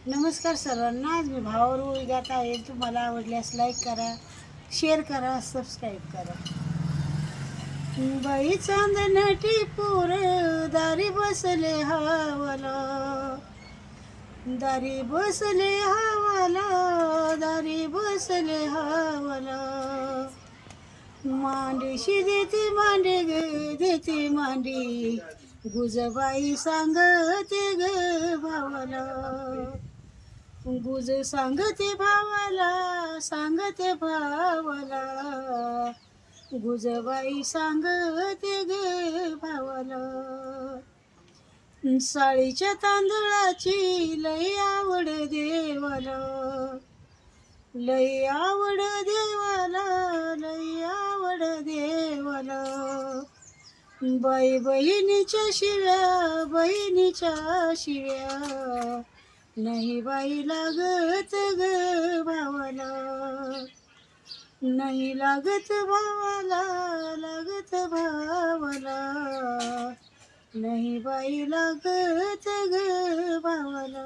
नमस्कार सर्वांना. आज मी भावावर ओळी गात आहे. तुम्हाला आवडल्यास लाईक करा, शेअर करा, सबस्क्राईब करा. बाई चांदणटी पोर दारी बसले हावाला, दारी बसले हावाला, दारी बसले हावाला. मांडीशी देते मांडे ग, देते मांडी, गुजबाई सांगते ग भावाला. गुज सांगते भावाला, सांगते भावाला, गुजबाई सांगते ग भावाला. साळीच्या तांदळाची लई आवड देवाला, लई आवड देवाला, लई आवड देवाला. बाई बहिणीच्या शिव्या, बहिणीच्या शिव्या, नाही बाई लागत ग भावाला, नाही लागत भावाला, लागत भावाला, नाही बाई लागत ग भावाला.